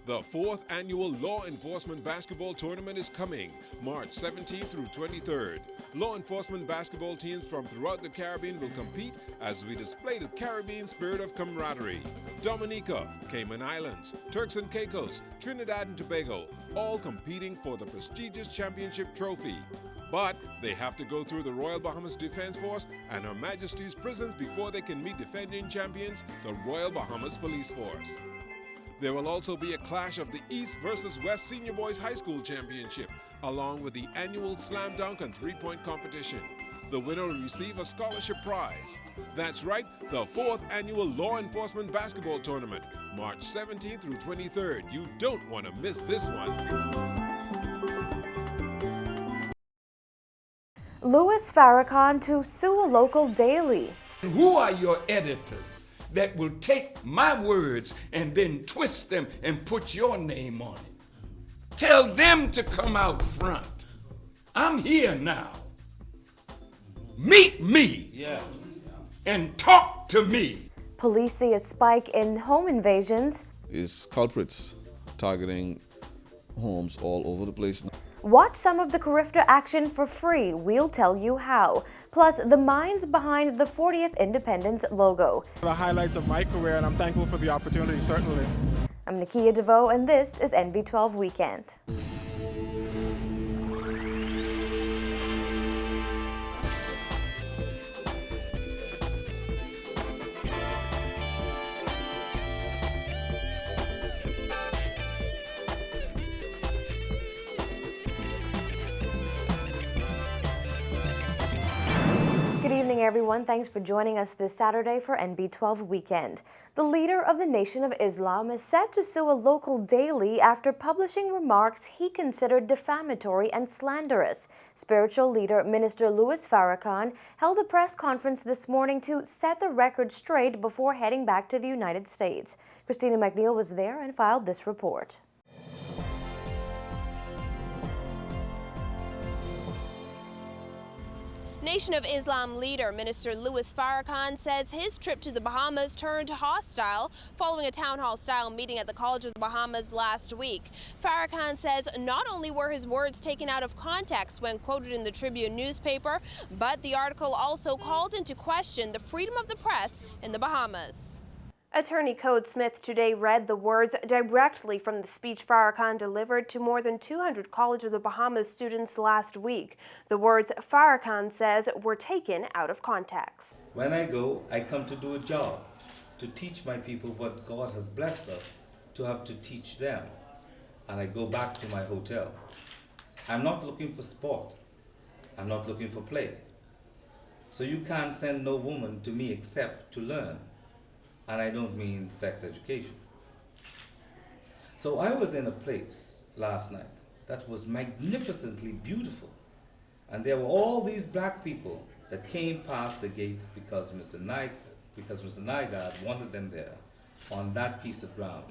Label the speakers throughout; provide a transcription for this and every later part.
Speaker 1: The 4th annual Law Enforcement Basketball Tournament is coming, March 17th through 23rd. Law enforcement basketball teams from throughout the Caribbean will compete as we display the Caribbean spirit of camaraderie. Dominica, Cayman Islands, Turks and Caicos, Trinidad and Tobago, all competing for the prestigious championship trophy. But they have to go through the Royal Bahamas Defense Force and Her Majesty's prisons before they can meet defending champions, the Royal Bahamas Police Force. There will also be a clash of the East versus West Senior Boys High School Championship, along with the annual slam dunk and three-point competition. The winner will receive a scholarship prize. That's right, the 4th annual Law Enforcement Basketball Tournament, March 17th through 23rd. You don't want to miss this one.
Speaker 2: Louis Farrakhan to sue a local daily.
Speaker 3: Who are your editors that will take my words and then twist them and put your name on it? Tell them to come out front. I'm here now. Meet me and talk to me.
Speaker 2: Police see a spike in home invasions.
Speaker 4: Is culprits targeting homes all over the place.
Speaker 2: Watch some of the Carifta action for free. We'll tell you how. Plus, the minds behind the 40th Independence logo.
Speaker 5: The highlights of my career, and I'm thankful for the opportunity, certainly.
Speaker 2: I'm Nakia DeVoe, and this is NB12 Weekend. Good evening, everyone. Thanks for joining us this Saturday for NB12 Weekend. The leader of the Nation of Islam is set to sue a local daily after publishing remarks he considered defamatory and slanderous. Spiritual leader Minister Louis Farrakhan held a press conference this morning to set the record straight before heading back to the United States. Christina McNeil was there and filed this report.
Speaker 6: Nation of Islam leader Minister Louis Farrakhan says his trip to the Bahamas turned hostile following a town hall-style meeting at the College of the Bahamas last week. Farrakhan says not only were his words taken out of context when quoted in the Tribune newspaper, but the article also called into question the freedom of the press in the Bahamas. Attorney Code Smith today read the words directly from the speech Farrakhan delivered to more than 200 College of the Bahamas students last week. The words, Farrakhan says, were taken out of context.
Speaker 7: When I go, I come to do a job, to teach my people what God has blessed us to have to teach them. And I go back to my hotel. I'm not looking for sport. I'm not looking for play. So you can't send no woman to me except to learn. And I don't mean sex education. So I was in a place last night that was magnificently beautiful. And there were all these black people that came past the gate because Mr. Nygaard wanted them there on that piece of ground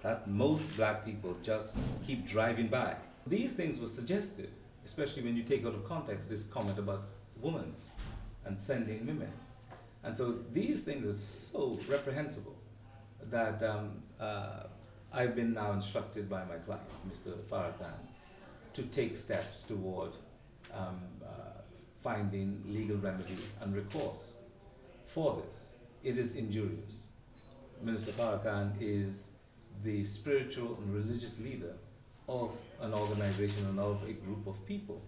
Speaker 7: that most black people just keep driving by. These things were suggested, especially when you take out of context this comment about women and sending women. And so these things are so reprehensible that I've been now instructed by my client, Mr. Farrakhan, to take steps toward finding legal remedy and recourse for this. It is injurious. Mr. Farrakhan is the spiritual and religious leader of an organization and of a group of people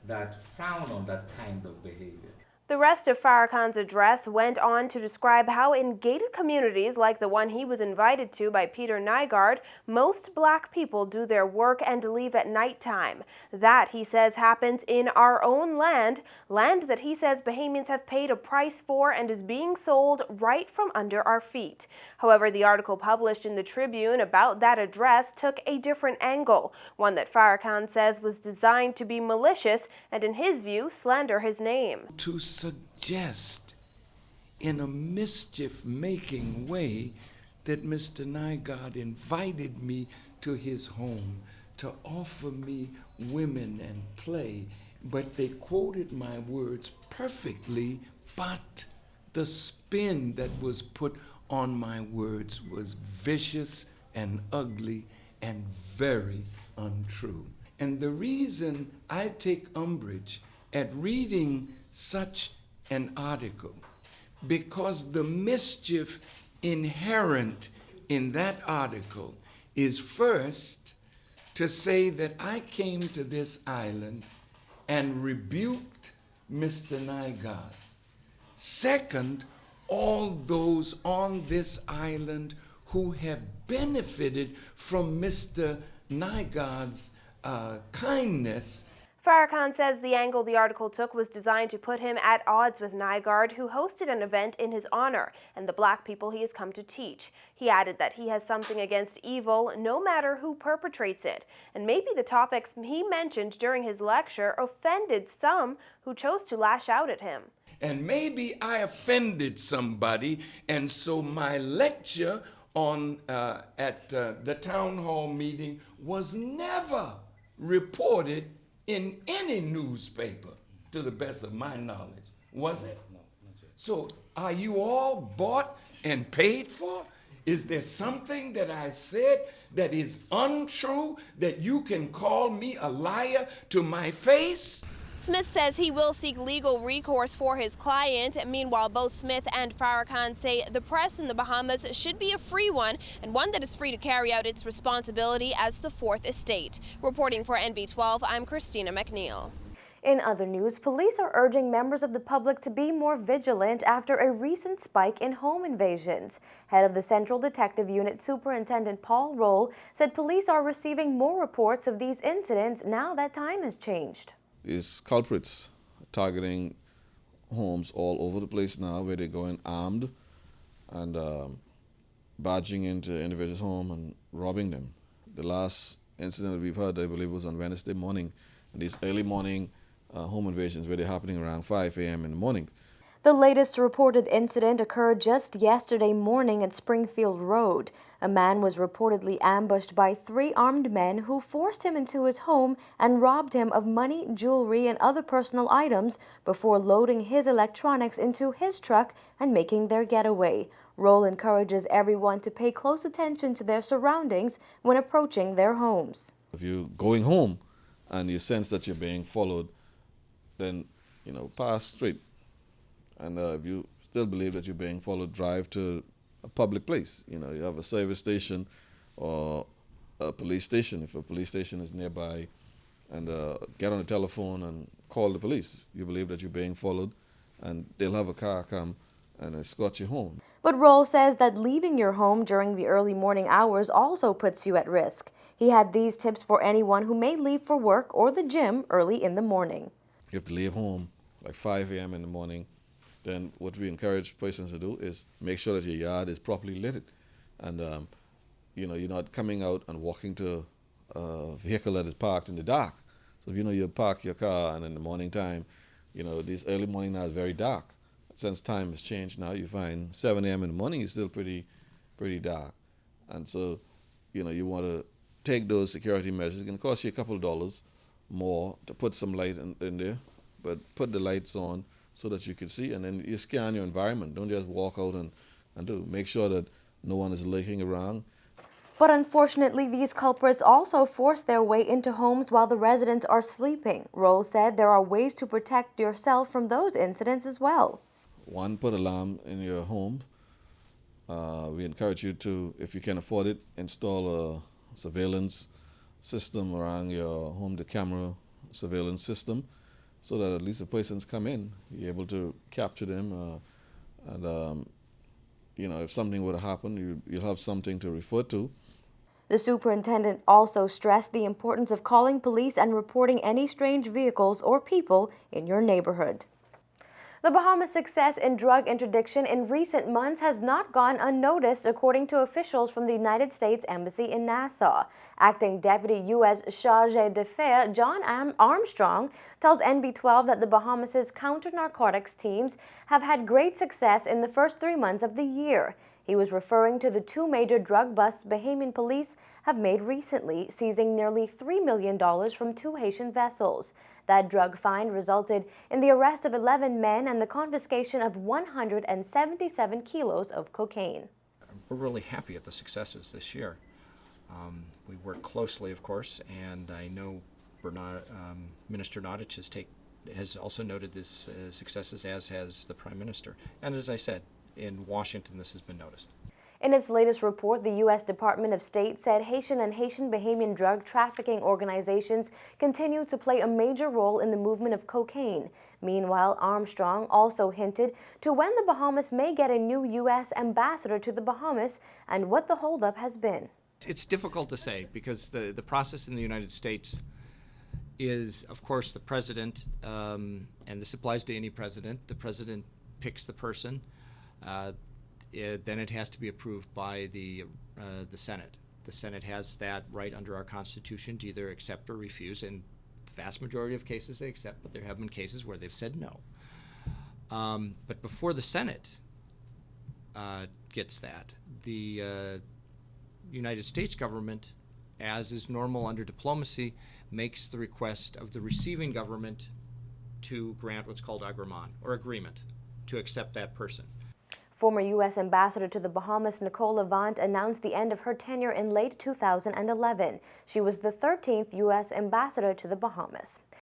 Speaker 7: that frown on that kind of behavior.
Speaker 6: The rest of Farrakhan's address went on to describe how in gated communities like the one he was invited to by Peter Nygaard, most black people do their work and leave at nighttime. That, he says, happens in our own land that he says Bahamians have paid a price for and is being sold right from under our feet. However, the article published in the Tribune about that address took a different angle, one that Farrakhan says was designed to be malicious and, in his view, slander his name.
Speaker 3: To suggest in a mischief-making way that Mr. Nygaard invited me to his home to offer me women and play, but they quoted my words perfectly, but the spin that was put on my words was vicious and ugly and very untrue. And the reason I take umbrage at reading such an article, because the mischief inherent in that article is first to say that I came to this island and rebuked Mr. Nygaard. Second, all those on this island who have benefited from Mr. Nygaard's kindness.
Speaker 6: Farrakhan says the angle the article took was designed to put him at odds with Nygaard, who hosted an event in his honor, and the black people he has come to teach. He added that he has something against evil, no matter who perpetrates it. And maybe the topics he mentioned during his lecture offended some who chose to lash out at him.
Speaker 3: And maybe I offended somebody, and so my lecture at the town hall meeting was never reported in any newspaper, to the best of my knowledge. Was it? No, not yet. So are you all bought and paid for? Is there something that I said that is untrue that you can call me a liar to my face?
Speaker 6: Smith says he will seek legal recourse for his client. Meanwhile, both Smith and Farrakhan say the press in the Bahamas should be a free one and one that is free to carry out its responsibility as the fourth estate. Reporting for NB12, I'm Christina McNeil.
Speaker 2: In other news, police are urging members of the public to be more vigilant after a recent spike in home invasions. Head of the Central Detective Unit, Superintendent Paul Roll, said police are receiving more reports of these incidents now that time has changed.
Speaker 4: These culprits targeting homes all over the place now, where they're going armed and barging into individuals' home and robbing them. The last incident that we've heard, I believe, was on Wednesday morning. And these early morning home invasions where they're happening around 5 a.m. in the morning.
Speaker 2: The latest reported incident occurred just yesterday morning at Springfield Road. A man was reportedly ambushed by 3 armed men who forced him into his home and robbed him of money, jewelry, and other personal items before loading his electronics into his truck and making their getaway. Roll encourages everyone to pay close attention to their surroundings when approaching their homes.
Speaker 4: If you're going home and you sense that you're being followed, then, pass straight. And if you still believe that you're being followed, drive to a public place. You have a service station or a police station. If a police station is nearby, and get on the telephone and call the police. You believe that you're being followed, and they'll have a car come and escort you home.
Speaker 2: But Roll says that leaving your home during the early morning hours also puts you at risk. He had these tips for anyone who may leave for work or the gym early in the morning.
Speaker 4: You have to leave home like 5 a.m. in the morning. Then what we encourage persons to do is make sure that your yard is properly lit. And, you're not coming out and walking to a vehicle that is parked in the dark. So if you park your car and in the morning time, this early morning now is very dark. Since time has changed now, you find 7 a.m. in the morning is still pretty dark. And so, you want to take those security measures. It can cost you a couple of dollars more to put some light in there, but put the lights on so that you can see, and then you scan your environment. Don't just walk out and make sure that no one is lurking around.
Speaker 2: But unfortunately, these culprits also force their way into homes while the residents are sleeping. Roll said there are ways to protect yourself from those incidents as well.
Speaker 4: One, put alarm in your home. We encourage you to, if you can afford it, install a surveillance system around your home, the camera surveillance system, so that at least if persons come in, you're able to capture them. If something were to happen, you'll have something to refer to.
Speaker 2: The superintendent also stressed the importance of calling police and reporting any strange vehicles or people in your neighborhood. The Bahamas' success in drug interdiction in recent months has not gone unnoticed, according to officials from the United States Embassy in Nassau. Acting Deputy U.S. Chargé d'Affaires John Armstrong tells NB12 that the Bahamas' counter-narcotics teams have had great success in the first 3 months of the year. He was referring to the 2 major drug busts Bahamian police have made recently, seizing nearly $3 million from 2 Haitian vessels. That drug find resulted in the arrest of 11 men and the confiscation of 177 kilos of cocaine.
Speaker 8: We're really happy at the successes this year. We work closely, of course, and I know Minister Notich has also noted this successes, as has the Prime Minister. And as I said, in Washington, this has been noticed.
Speaker 2: In its latest report, the U.S. Department of State said Haitian and Haitian-Bahamian drug trafficking organizations continue to play a major role in the movement of cocaine. Meanwhile, Armstrong also hinted to when the Bahamas may get a new U.S. ambassador to the Bahamas and what the holdup has been.
Speaker 8: It's difficult to say because the process in the United States is, of course, the president, and this applies to any president. The president picks the person. Then it has to be approved by the Senate. The Senate has that right under our Constitution to either accept or refuse. In the vast majority of cases, they accept, but there have been cases where they've said no. But before the Senate gets that, the United States government, as is normal under diplomacy, makes the request of the receiving government to grant what's called agreement, or agreement, to accept that person.
Speaker 2: Former U.S. Ambassador to the Bahamas, Nicole Levant, announced the end of her tenure in late 2011. She was the 13th U.S. Ambassador to the Bahamas.